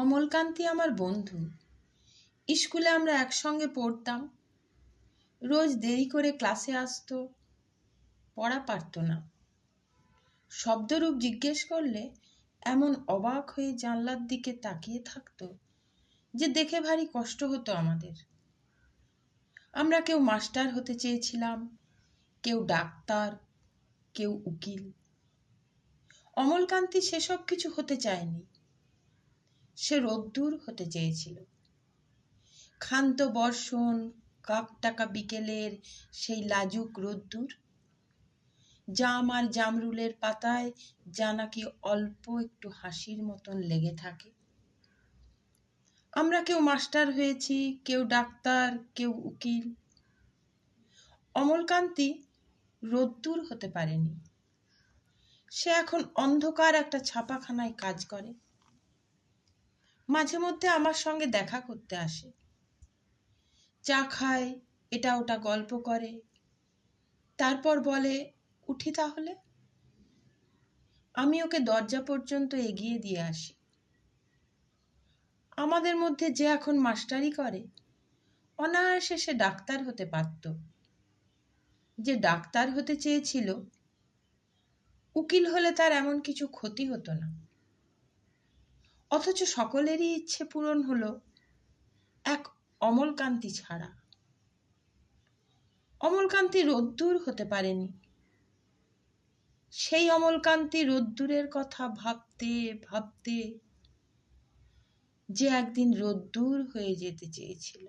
অমলকান্তি আমার বন্ধু। স্কুলে আমরা একসঙ্গে পড়তাম। রোজ দেরি করে ক্লাসে আসতো, পড়া পারত না। শব্দরূপ জিজ্ঞেস করলে এমন অবাক হয়ে জানলার দিকে তাকিয়ে থাকতো যে দেখে ভারী কষ্ট হতো আমাদের। আমরা কেউ মাস্টার হতে চেয়েছিলাম, কেউ ডাক্তার, কেউ উকিল। অমলকান্তি সেসব কিছু হতে চায়নি। সে রোদ্দুর হতে চেয়েছিল। ক্ষান্ত বর্ষণ, কাকটাকা বিকেলের সেই লাজুক রোদ্দুর, জাম আর জামরুলের পাতায় যা নাকি অল্প একটু হাসির মতন লেগে থাকে। আমরা কেউ মাস্টার হয়েছি, কেউ ডাক্তার, কেউ উকিল। অমলকান্তি রোদ্দুর হতে পারেনি। সে এখন অন্ধকার একটা ছাপাখানায় কাজ করে। মাঝে মধ্যে আমার সঙ্গে দেখা করতে আসে, চা খায়, এটা ওটা গল্প করে, তারপর বলে, উঠি তাহলে। আমি ওকে দরজা পর্যন্ত এগিয়ে দিয়ে আসি। আমাদের মধ্যে যে এখন মাস্টারি করে, অনায়াসে সে ডাক্তার হতে পারত। যে ডাক্তার হতে চেয়েছিল, উকিল হলে তার এমন কিছু ক্ষতি হতো না। অথচ সকলেরই ইচ্ছে পূরণ হলো, এক অমলকান্তি ছাড়া। অমলকান্তি রোদ্দুর হতে পারেনি। সেই অমলকান্তি রোদ্দুরের কথা ভাবতে ভাবতে যে একদিন রোদ্দুর হয়ে যেতে চেয়েছিল।